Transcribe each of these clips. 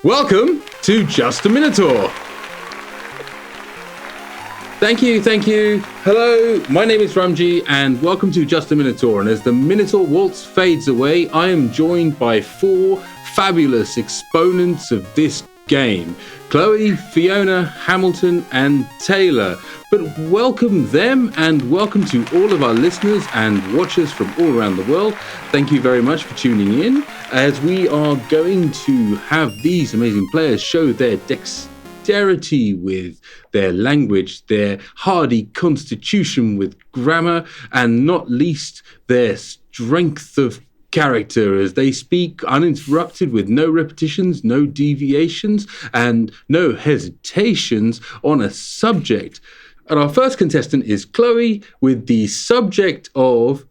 Welcome to Just a Minotaur. Thank you. Hello, my name is Ramji, and welcome to Just a Minotaur. And as the Minotaur waltz fades away, I am joined by four fabulous exponents of this game. Chloe, Fiona, Hamilton, and Taylor. But welcome them, and welcome to all of our listeners and watchers from all around the world. Thank you very much for tuning in, as we are going to have these amazing players show their dexterity with their language, their hardy constitution with grammar, and not least their strength of character as they speak uninterrupted with no repetitions, no deviations, and no hesitations on a subject. And our first contestant is Chloe with the subject of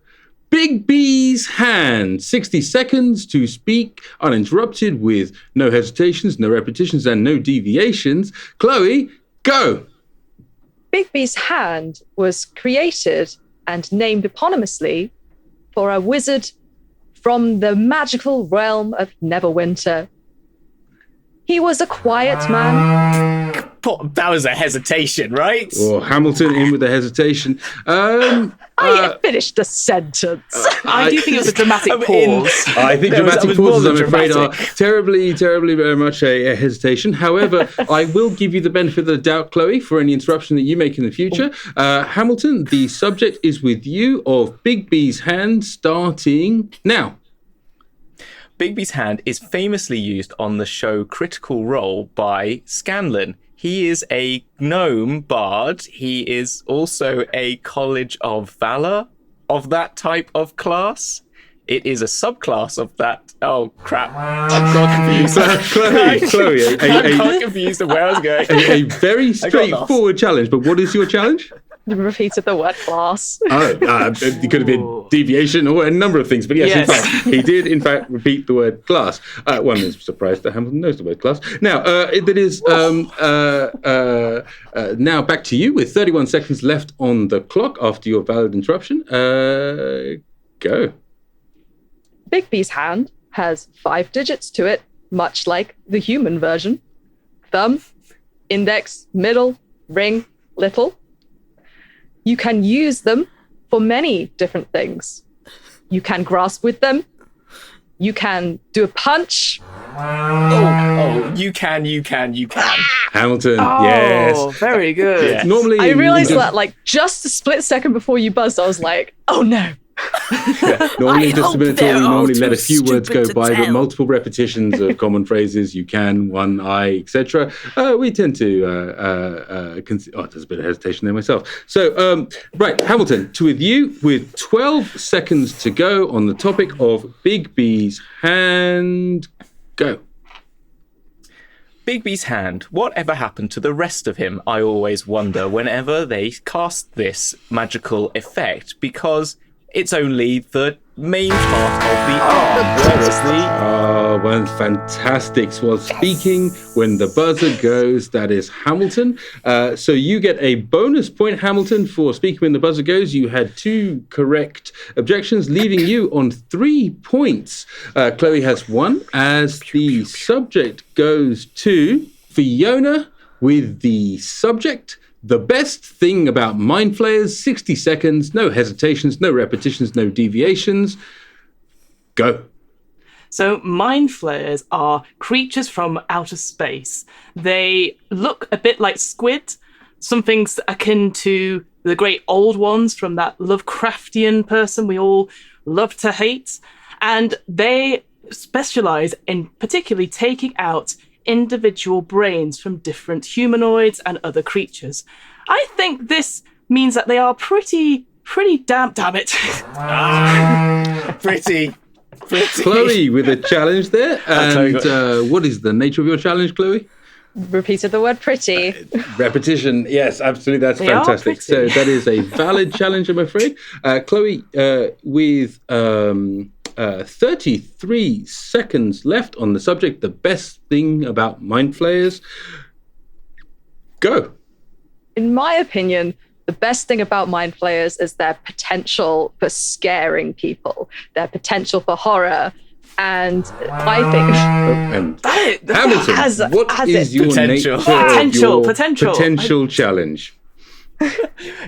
Big B's hand. 60 seconds to speak uninterrupted with no hesitations, no repetitions, and no deviations. Chloe, go. Big B's hand was created and named eponymously for a wizard from the magical realm of Neverwinter. He was a quiet man. That was a hesitation, right? Oh, Hamilton in with a hesitation. I finished the sentence. I do think it was a dramatic pause. I think dramatic pauses, I'm afraid, are terribly very much a hesitation. However, I will give you the benefit of the doubt, Chloe, for any interruption that you make in the future. Hamilton, the subject is with you of Big B's hand, starting now. Big B's hand is famously used on the show Critical Role by Scanlan. He is a gnome bard. He is also a College of Valor of that type of class. It is a subclass of that. Oh, crap. I got confused. Chloe, I got confused of where I was going. A very straightforward challenge, but what is your challenge? You repeated the word class. It could have been deviation or a number of things, but yes. In fact, he did, in fact, repeat the word class. One is surprised that Hamilton knows the word class. Now, that is now back to you with 31 seconds left on the clock after your valid interruption. Go. Big B's hand has 5 digits to it, much like the human version. Thumb, index, middle, ring, little. You can use them for many different things. You can grasp with them. You can do a punch. You can. Hamilton, yes. Very good. Yes. Normally, I realized that just a split second before you buzzed, I was like, oh no. Normally, just a Minotaur, we normally let a few words go by, but multiple repetitions of common phrases, you can, one, I, etc. We tend to there's a bit of hesitation there myself. So, right, Hamilton, with you, with 12 seconds to go on the topic of Big B's hand. Go. Big B's hand. Whatever happened to the rest of him? I always wonder whenever they cast this magical effect, because it's only the main part of the arm. Well, fantastic. Well, speaking when the buzzer goes, that is Hamilton. So you get a bonus point, Hamilton, for speaking when the buzzer goes. You had 2 correct objections, leaving you on 3 points. Chloe has 1, as the subject goes to Fiona with the subject. The best thing about Mind Flayers, 60 seconds, no hesitations, no repetitions, no deviations. Go. So Mind Flayers are creatures from outer space. They look a bit like squid, something akin to the great old ones from that Lovecraftian person we all love to hate. And they specialize in particularly taking out individual brains from different humanoids and other creatures. I think this means that they are pretty damn it. Pretty. Chloe with a challenge there. And what is the nature of your challenge, Chloe? Repeated the word pretty. Repetition. Yes, absolutely. That's fantastic. So that is a valid challenge, I'm afraid. Chloe, with 33 seconds left on the subject, the best thing about Mind Flayers. Go. In my opinion, the best thing about Mind Flayers is their potential for scaring people, their potential for horror, And I think And Hamilton, what is your Potential. nature of your Potential. challenge?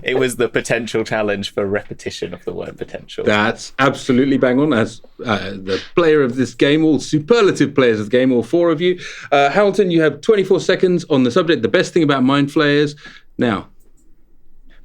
It was the potential challenge for repetition of the word potential. That's absolutely bang on. As the player of this game, all superlative players of the game, all four of you. Hamilton, you have 24 seconds on the subject, the best thing about Mind Flayers. Now,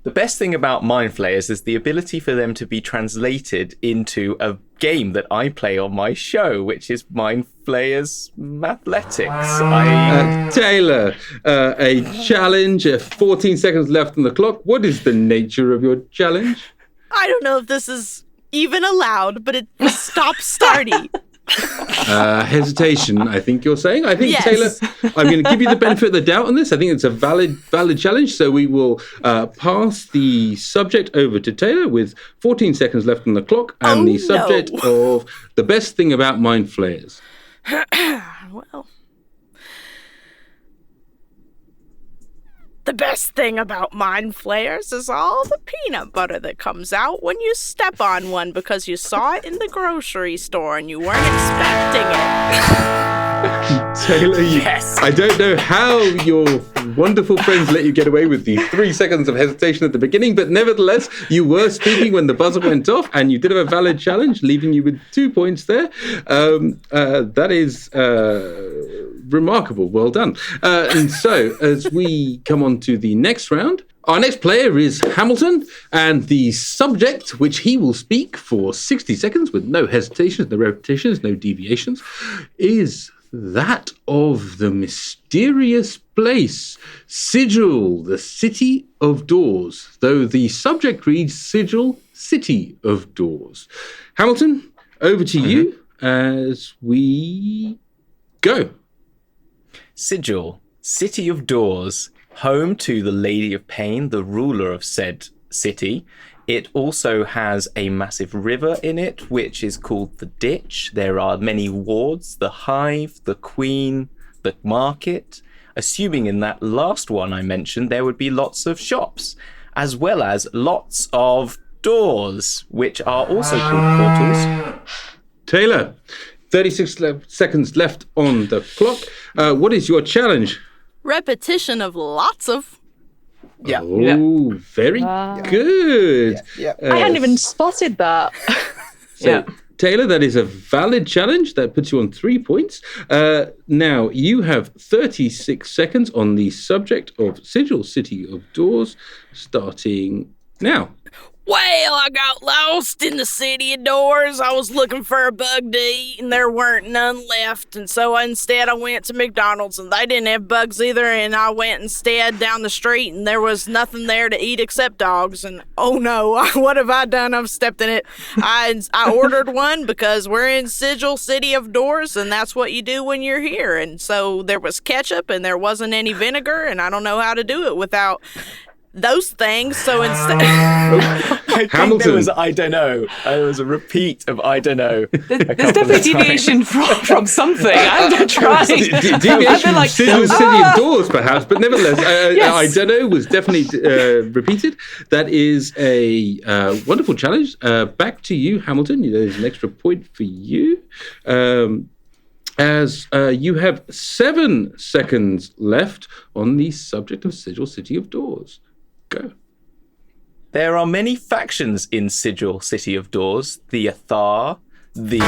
the best thing about Mind Flayers is the ability for them to be translated into a game that I play on my show, which is Mind Flayers Mathletics. Taylor, a challenge, 14 seconds left on the clock. What is the nature of your challenge? I don't know if this is even allowed, but it was stop starting. Hesitation, I think you're saying. I think, Yes. Taylor, I'm going to give you the benefit of the doubt on this. I think it's a valid challenge. So we will pass the subject over to Taylor with 14 seconds left on the clock and the subject of the best thing about Mind Flayers. Well, the best thing about Mind Flayers is all the peanut butter that comes out when you step on one because you saw it in the grocery store and you weren't expecting it. Taylor, Yes. I don't know how your wonderful friends let you get away with the 3 seconds of hesitation at the beginning, but nevertheless, you were speaking when the buzzer went off, and you did have a valid challenge, leaving you with 2 points there. That is remarkable. Well done. And so, as we come on to the next round, our next player is Hamilton, and the subject, which he will speak for 60 seconds with no hesitations, no repetitions, no deviations, is that of the mysterious place, Sigil, the City of Doors, though the subject reads Sigil, City of Doors. Hamilton, over to you as we go. Sigil, City of Doors, home to the Lady of Pain, the ruler of said city. It also has a massive river in it, which is called the Ditch. There are many wards, the Hive, the Queen, the Market. Assuming in that last one I mentioned, there would be lots of shops, as well as lots of doors, which are also called portals. Taylor, 36 seconds left on the clock. What is your challenge? Repetition of lots of. Yeah. Oh, very good. I hadn't even spotted that. So, Taylor, that is a valid challenge. That puts you on 3 points. Now, you have 36 seconds on the subject of Sigil, City of Doors, starting now. Well, I got lost in the city of doors. I was looking for a bug to eat, and there weren't none left. And so instead, I went to McDonald's, and they didn't have bugs either. And I went instead down the street, and there was nothing there to eat except dogs. And oh no, what have I done? I've stepped in it. I ordered one because we're in Sigil, City of Doors, and that's what you do when you're here. And so there was ketchup, and there wasn't any vinegar, and I don't know how to do it without those things. So instead, I think there was I don't know. It was a repeat of I don't know. There's definitely deviation from something. I'm not trying. Deviation from Sigil, City of Doors, perhaps, but nevertheless, I don't know was definitely repeated. That is a wonderful challenge. Back to you, Hamilton. There's an extra point for you. As you have 7 seconds left on the subject of Sigil, City of Doors. Go. There are many factions in Sigil, City of Doors. The Athar, the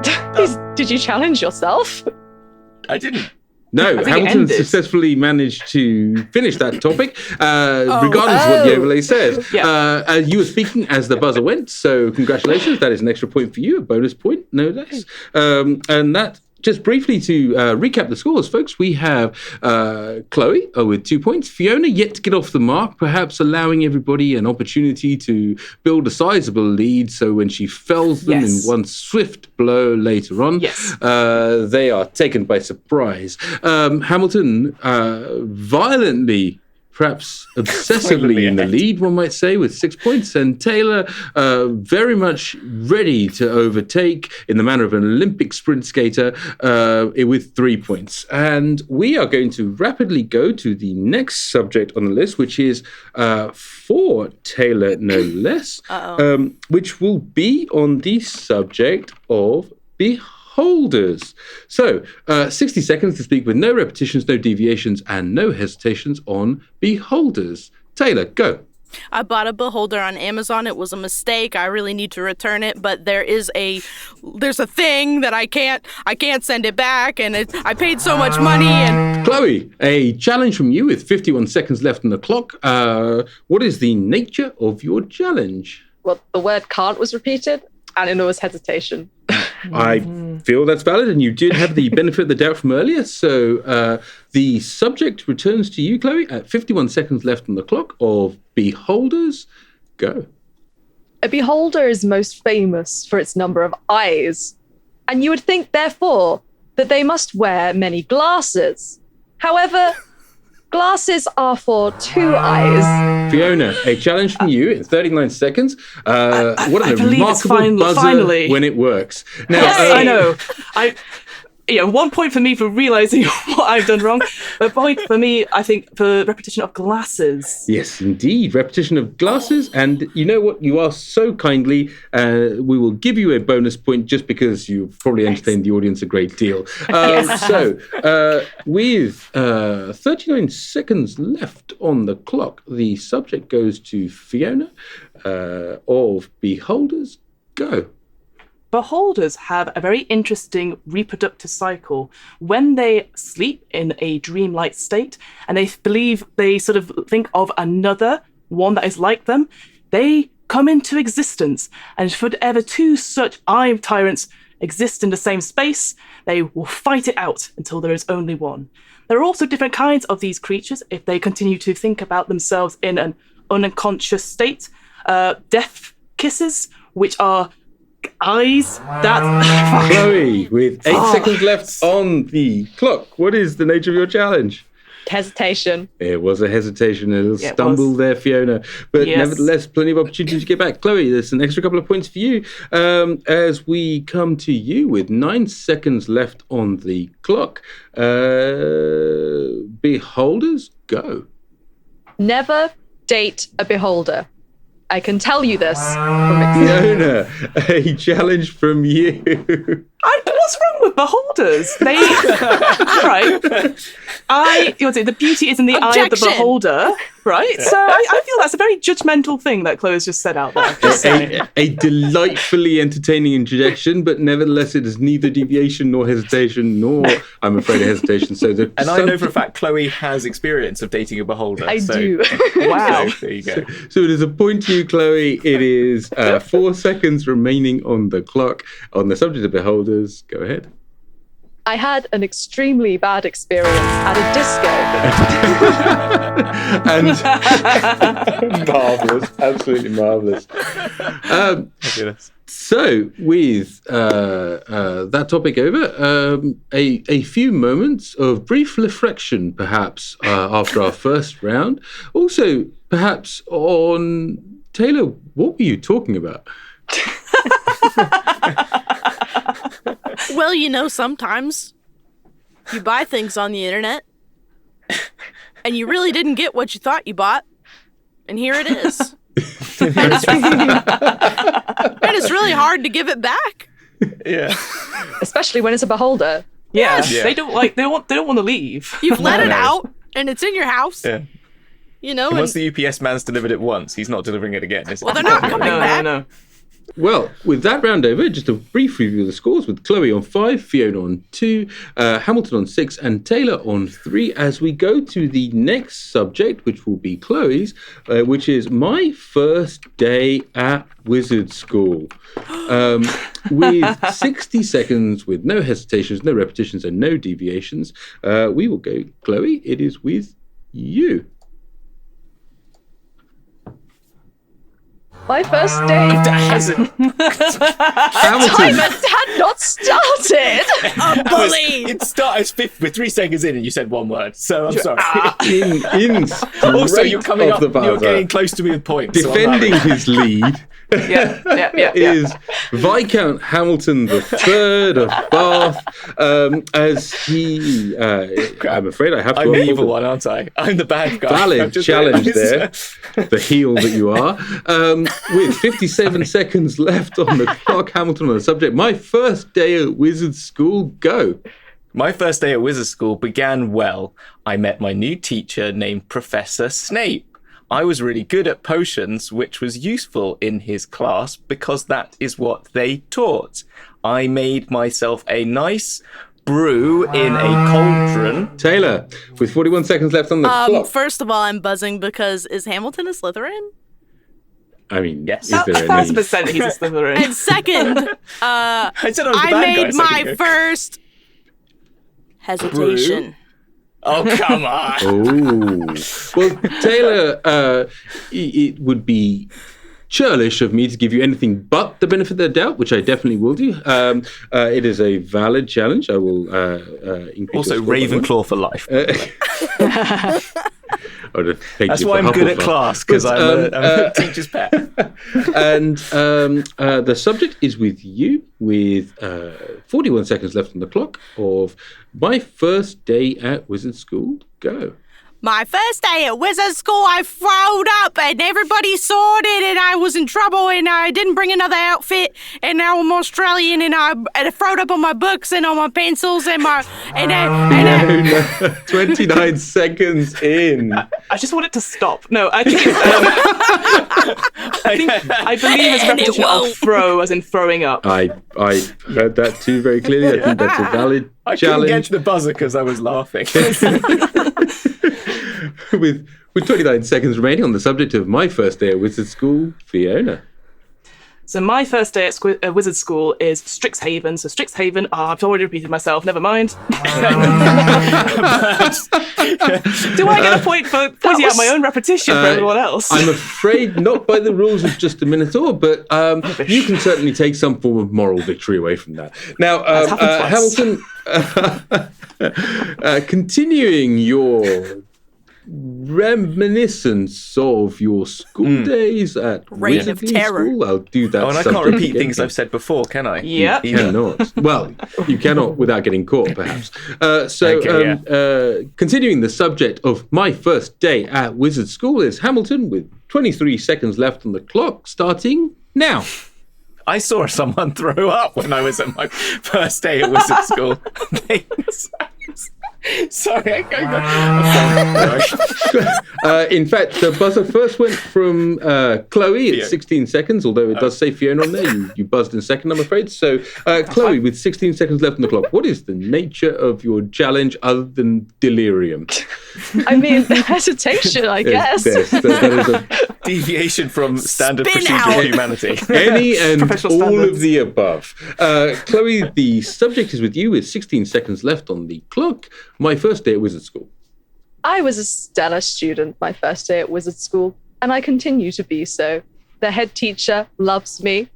Godsmen. Did you challenge yourself? I didn't. No, Hamilton successfully managed to finish that topic, regardless of what the overlay says. Yeah. You were speaking as the buzzer went, so congratulations. That is an extra point for you, a bonus point, no less. And that, just briefly to recap the scores, folks, we have Chloe with 2 points. Fiona yet to get off the mark, perhaps allowing everybody an opportunity to build a sizable lead, so when she fells them in one swift blow later on, they are taken by surprise. Hamilton violently perhaps obsessively in the lead, one might say, with 6 points, and Taylor very much ready to overtake in the manner of an Olympic sprint skater with 3 points. And we are going to rapidly go to the next subject on the list, which is for Taylor, no less, which will be on the subject of beholders. So, 60 seconds to speak with no repetitions, no deviations, and no hesitations on beholders. Taylor, go. I bought a beholder on Amazon. It was a mistake. I really need to return it, but there's a thing that I can't send it back, and I paid so much money. And Chloe, a challenge from you with 51 seconds left on the clock. What is the nature of your challenge? Well, the word can't was repeated, and it was hesitation. I feel that's valid, and you did have the benefit of the doubt from earlier. So the subject returns to you, Chloe, at 51 seconds left on the clock of beholders. Go. A beholder is most famous for its number of eyes, and you would think, therefore, that they must wear many glasses. However, glasses are for 2 eyes. Fiona, a challenge from you in 39 seconds. What a remarkable buzzer finally. when it works. Now, Yes, I know. 1 point for me for realizing what I've done wrong. A point for me, I think, for repetition of glasses. Yes, indeed. Repetition of glasses. And you know what? You asked so kindly. We will give you a bonus point just because you've probably entertained the audience a great deal. So, with 39 seconds left on the clock, the subject goes to Fiona of Beholders. Go. Beholders have a very interesting reproductive cycle. When they sleep in a dreamlike state and they sort of think of another one that is like them, they come into existence. And should ever 2 such eye tyrants exist in the same space, they will fight it out until there is only one. There are also different kinds of these creatures if they continue to think about themselves in an unconscious state. Death kisses, which are eyes that Chloe, with 8 seconds left on the clock, what is the nature of your challenge? Hesitation. It was a hesitation, a little stumble there, Fiona. But nevertheless, plenty of opportunity to get back. Chloe, there's an extra couple of points for you as we come to you with 9 seconds left on the clock. Beholders, go. Never date a beholder. I can tell you this from experience. Fiona, a challenge from you. What's wrong with beholders? They right. The beauty is in the eye of the beholder, right? So I feel that's a very judgmental thing that Chloe's just said out there. A delightfully entertaining interjection, but nevertheless, it is neither deviation nor hesitation, nor, I'm afraid, a hesitation. And I know for a fact Chloe has experience of dating a beholder. I do. Wow. There you go. So it is a point to you, Chloe. It is 4 seconds remaining on the clock. On the subject of beholders, go ahead. I had an extremely bad experience at a disco. And marvellous, absolutely marvellous. So, with that topic over, a few moments of brief reflection, perhaps, after our first round. Also, perhaps on, Taylor, what were you talking about? Well, sometimes you buy things on the internet and you really didn't get what you thought you bought. And here it is. And it's really hard to give it back. Yeah. Especially when it's a beholder. Yeah. Yes. They don't want to leave. You've let it out and it's in your house. Yeah. And once the UPS man's delivered it once, he's not delivering it again, is it? Well, they're not coming back. No. Well, with that round over, just a brief review of the scores with Chloe on 5, Fiona on 2, Hamilton on 6, and Taylor on 3, as we go to the next subject, which will be Chloe's, which is my first day at wizard school. With 60 seconds, with no hesitations, no repetitions, and no deviations, we will go, Chloe, it is with you. My first day. Hamilton. Timer had not started. A bully. It started with 3 seconds in, and you said one word. So I'm sorry. In Also, you're coming up. the You're buzzer, getting close to me with points. defending his lead. Yeah. Is Viscount Hamilton III of Bath, as he, I'm afraid I have to I'm the offer evil one, aren't I? I'm the bad guy. valid I've just challenge realised. there, the heel that you are. With 57 seconds left on the clock, Hamilton on the subject, my first day at wizard school, go. My first day at wizard school began well. I met my new teacher named Professor Snape. I was really good at potions, which was useful in his class because that is what they taught. I made myself a nice brew in a cauldron. Taylor, with 41 seconds left on the clock. First of all, I'm buzzing because is Hamilton a Slytherin? I mean, Yes. is there any... 1,000% he's a Slytherin. And second, I said I was the I bad guy made a my second ago. first hesitation. Oh, come on. Oh, well, Taylor, it would be churlish of me to give you anything but the benefit of the doubt, which I definitely will do. It is a valid challenge. I will increase Also, your score by one. Ravenclaw for life. That's why I'm good at class, because I'm a teacher's pet. And the subject is with you, with 41 seconds left on the clock of my first day at wizard school. Go. My first day at wizard school, I throwed up and everybody saw it and I was in trouble and I didn't bring another outfit and now I'm Australian and I throwed up on my books and on my pencils and my... No. 29 seconds in. I just want it to stop. No, I think I believe it's a repetition of throw, as in throwing up. I heard that too very clearly. I think that's a valid I couldn't challenge. get to the buzzer because I was laughing. with 29 seconds remaining on the subject of my first day at wizard school, Fiona. So my first day at wizard school is Strixhaven. So Strixhaven, I've already repeated myself, never mind. Do I get a point for pointing out my own repetition for everyone else? I'm afraid not by the rules of Just a Minotaur, but you can certainly take some form of moral victory away from that. Now, Hamilton, continuing your reminiscence of your school days at Reign of Wizarding Terror. School. I'll do that. Oh, and I can't subject repeat again. things I've said before, can I? Yeah. You cannot. Well, you cannot without getting caught, perhaps. Continuing the subject of my first day at Wizard School is Hamilton, with 23 seconds left on the clock, starting now. I saw someone throw up when I was at my first day at wizard school. Sorry, In fact, the buzzer first went from Chloe at Fiona. 16 seconds, although it does say Fiona on there. You buzzed in second, I'm afraid. So, Chloe, with 16 seconds left on the clock, what is the nature of your challenge other than delirium? I mean, hesitation, I guess. Yes, that is a deviation from standard Spin procedure out. of humanity. any and Professional all standards. of the above. Chloe, the subject is with you with 16 seconds left on the clock. My first day at wizard school. I was a stellar student my first day at wizard school, and I continue to be so. The head teacher loves me.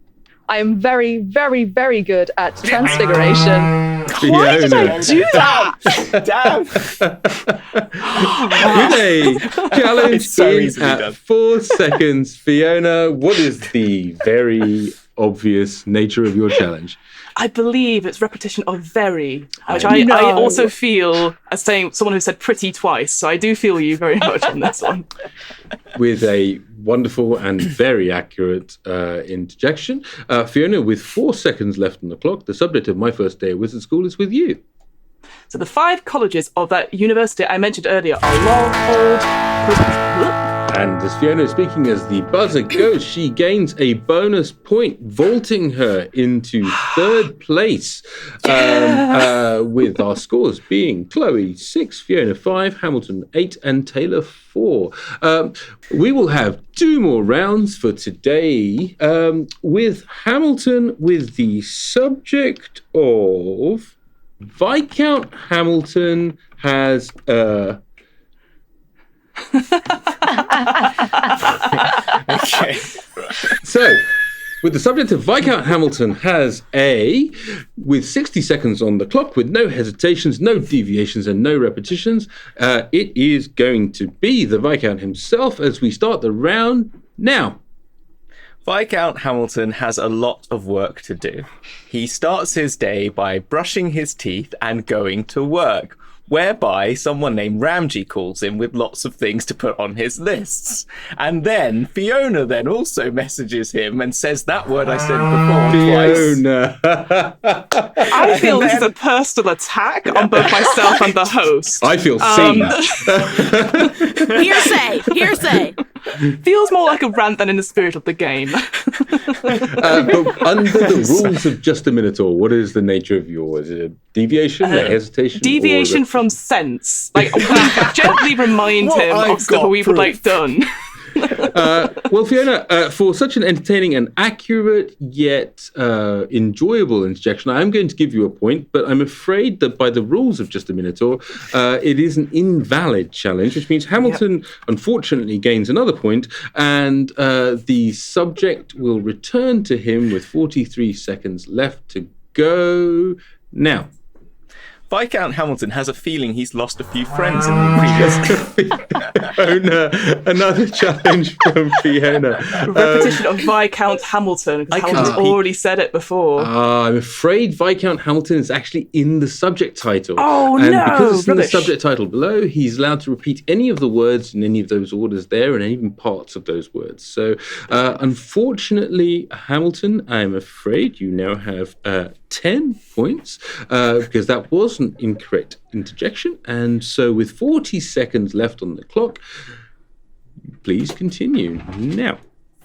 I am very, very, very good at transfiguration. Why did I do that? Damn. With a challenge It's so in easily at done. 4 seconds, Fiona, what is the very obvious nature of your challenge? I believe it's repetition of very, which I also feel as saying someone who said pretty twice. So I do feel you very much on this one. With a wonderful and very accurate interjection. Fiona, with 4 seconds left on the clock, the subject of my first day at wizard school is with you. So the 5 colleges of that university I mentioned earlier are Longhold. And as Fiona is speaking, as the buzzer goes, she gains a bonus point, vaulting her into third place, with our scores being Chloe 6, Fiona 5, Hamilton 8, and Taylor 4. We will have 2 more rounds for today, with Hamilton with the subject of Viscount Hamilton has Okay. So, with the subject of Viscount Hamilton has A, with 60 seconds on the clock, with no hesitations, no deviations, and no repetitions, it is going to be the Viscount himself as we start the round now. Viscount Hamilton has a lot of work to do. He starts his day by brushing his teeth and going to work, whereby someone named Ramji calls him with lots of things to put on his lists. And then Fiona then also messages him and says that word I said before twice. Fiona. I feel this is a personal attack on both myself and the host. I feel seen. Hearsay. Feels more like a rant than in the spirit of the game. But under the rules of Just a Minotaur, what is the nature of yours? Is it a deviation, a hesitation? Deviation from sense. Like, we gently remind him of stuff we would like done. Well, Fiona, for such an entertaining and accurate yet enjoyable interjection, I am going to give you a point, but I'm afraid that by the rules of Just a Minotaur, it is an invalid challenge, which means Hamilton, unfortunately, gains another point, and the subject will return to him with 43 seconds left to go now. Viscount Hamilton has a feeling he's lost a few friends in the previous... Fiona, another challenge from Fiona. Repetition of Viscount Hamilton, because Hamilton's already said it before. I'm afraid Viscount Hamilton is actually in the subject title. Oh, and no! because it's in the Rubbish. subject title below, he's allowed to repeat any of the words in any of those orders there and even parts of those words. So, unfortunately, Hamilton, I'm afraid you now have 10 points because that was an incorrect interjection. And so with 40 seconds left on the clock, please continue now.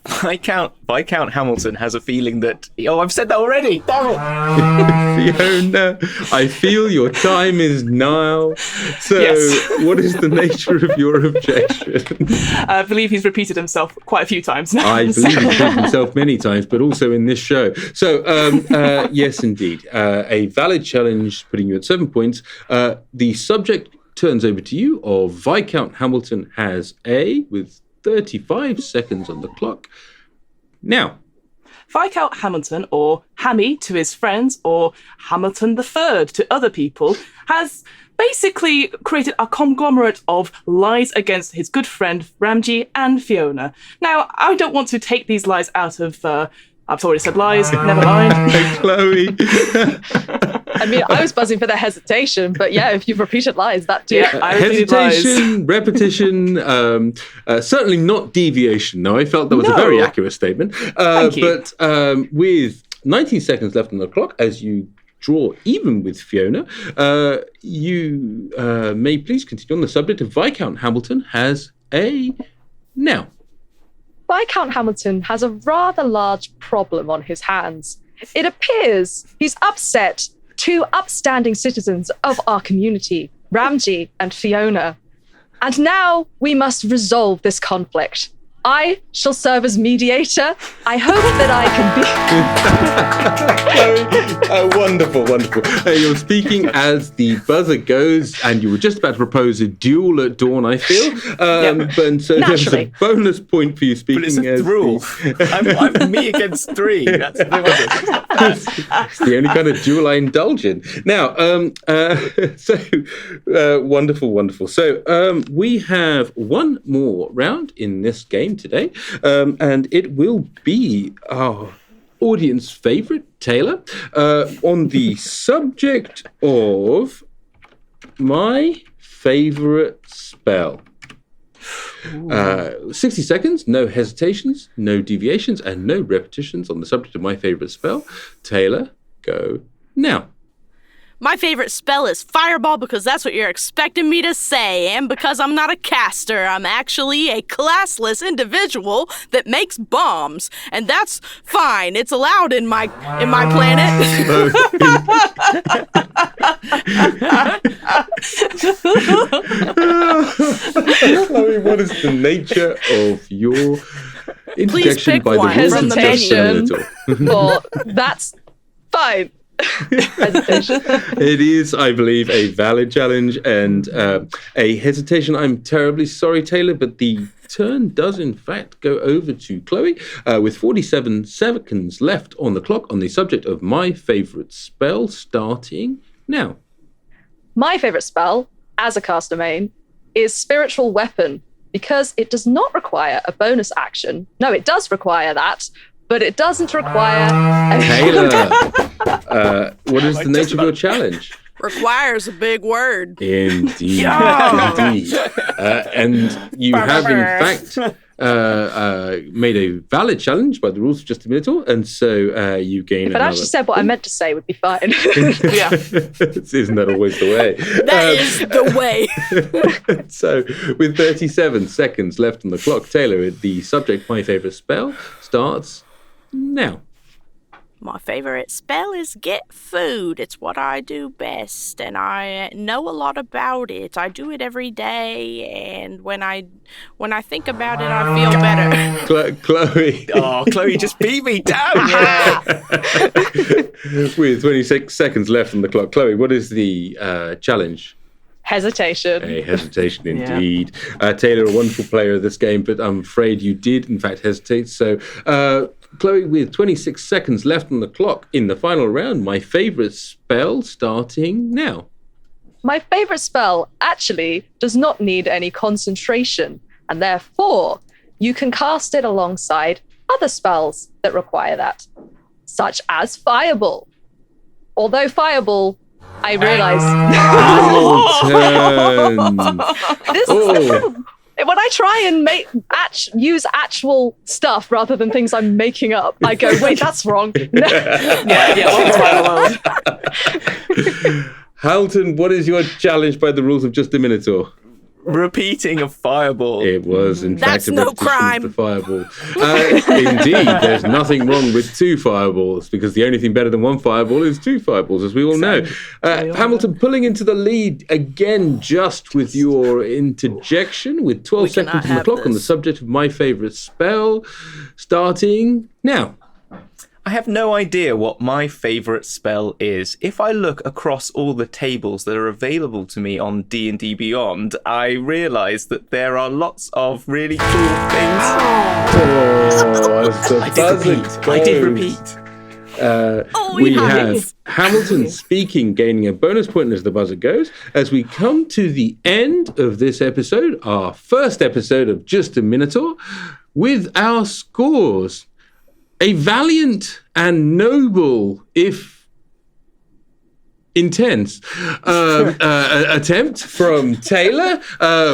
Viscount Hamilton has a feeling that... Oh, I've said that already! Damn it! Fiona, I feel your time is now. So Yes. what is the nature of your objection? I believe he's repeated himself quite a few times now. I believe he's repeated himself many times, but also in this show. So, yes, indeed. A valid challenge putting you at 7 points. The subject turns over to you of Viscount Hamilton has A with 35 seconds on the clock. Now. Viscount Hamilton, or Hammy to his friends, or Hamilton III to other people, has basically created a conglomerate of lies against his good friend Ramji and Fiona. Now, I don't want to take these lies out of... I've already said lies, never mind. Chloe. I mean, I was buzzing for the hesitation, but yeah, if you've repeated lies, that too. Yeah, I repeated lies. Hesitation, repetition, certainly not deviation. No, I felt that was a very accurate statement. Thank you. But with 19 seconds left on the clock, as you draw even with Fiona, you may please continue on the subject of Viscount Hamilton has a now. Viscount Hamilton has a rather large problem on his hands. It appears he's upset two upstanding citizens of our community, Ramji and Fiona. And now we must resolve this conflict. I shall serve as mediator. I hope that I can be... Wonderful, wonderful. You're speaking as the buzzer goes, and you were just about to propose a duel at dawn, I feel. But so there's a bonus point for you speaking But it's a as rule. I'm me against three. That's the it's the only kind of duel I indulge in. Now, wonderful, wonderful. So we have one more round in this game today, and it will be our audience favorite, Taylor, on the subject of my favorite spell. 60 seconds, no hesitations, no deviations, and no repetitions on the subject of my favorite spell. Taylor, go now. My favorite spell is Fireball because that's what you're expecting me to say, and because I'm not a caster, I'm actually a classless individual that makes bombs, and that's fine. It's allowed in my planet. Chloe, what is the nature of your interjection pick by the one rules from of the Just a menu. Minotaur? Well, that's fine. Hesitation. It is, I believe, a valid challenge and a hesitation. I'm terribly sorry, Taylor, but the turn does in fact go over to Chloe, with 47 seconds left on the clock on the subject of my favorite spell, starting now. My favorite spell, as a caster main, is Spiritual Weapon, because it does not require a bonus action. No, it does require that, but it doesn't require... Taylor, what is the nature of your challenge? Requires a big word. Indeed. Indeed. And you have, in fact, made a valid challenge by the rules of Just a Minotaur, and so you gain If I'd actually said what I meant to say, would be fine. Yeah. Isn't that always the way? That is the way. So, with 37 seconds left on the clock, Taylor, the subject, my favorite spell, starts now. My favorite spell is get food. It's what I do best, and I know a lot about it. I do it every day, and when I think about it, I feel better. Chloe. Oh, Chloe just beat me down. With 26 seconds left on the clock, Chloe, what is the challenge? Hesitation. A hesitation indeed. Taylor, a wonderful player of this game, but I'm afraid you did, in fact, hesitate. So, Chloe, with 26 seconds left on the clock in the final round, my favorite spell starting now. My favorite spell actually does not need any concentration, and therefore you can cast it alongside other spells that require that, such as Fireball. Although Fireball, I realise... Hamilton! When I try and use actual stuff rather than things I'm making up, I go, wait, that's wrong. No. Yeah, Hamilton, what is your challenge by the rules of Just a Minotaur? Repeating a fireball. It was, in fact, That's a no repetition crime. of the fireball. Indeed, there's nothing wrong with two fireballs, because the only thing better than one fireball is two fireballs, as we all know. Hamilton pulling into the lead again, just with your interjection, with 12 seconds on the clock on the subject of my favorite spell, starting now. I have no idea what my favourite spell is. If I look across all the tables that are available to me on D&D Beyond, I realise that there are lots of really cool things. I did repeat. We have Hamilton speaking, gaining a bonus point as the buzzer goes. As we come to the end of this episode, our first episode of Just a Minotaur, with our scores. A valiant and noble, if intense, attempt from Taylor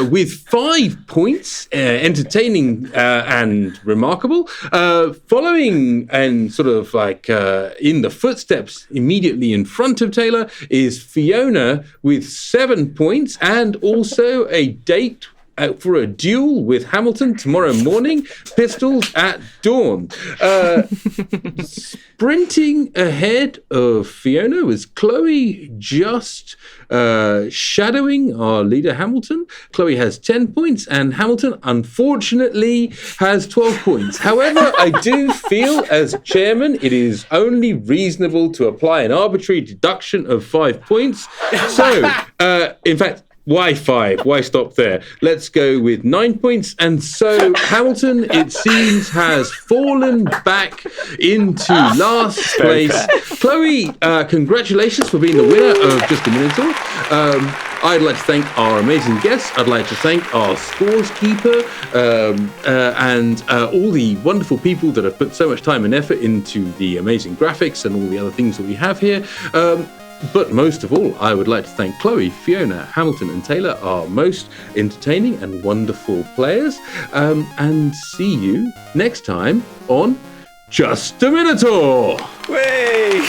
with 5 points, entertaining and remarkable. Following and sort of like in the footsteps immediately in front of Taylor is Fiona with 7 points, and also a date for a duel with Hamilton tomorrow morning, pistols at dawn. Sprinting ahead of Fiona was Chloe, just shadowing our leader Hamilton. Chloe has 10 points, and Hamilton, unfortunately, has 12 points. However, I do feel, as chairman, it is only reasonable to apply an arbitrary deduction of 5 points. So, in fact, why 5? Why stop there? Let's go with 9 points. And so Hamilton, it seems, has fallen back into last place. Chloe, congratulations for being the winner of Just a Minotaur. I'd like to thank our amazing guests. I'd like to thank our scores keeper and all the wonderful people that have put so much time and effort into the amazing graphics and all the other things that we have here. But most of all, I would like to thank Chloe, Fiona, Hamilton, and Taylor, our most entertaining and wonderful players. And see you next time on Just a Minotaur! Way!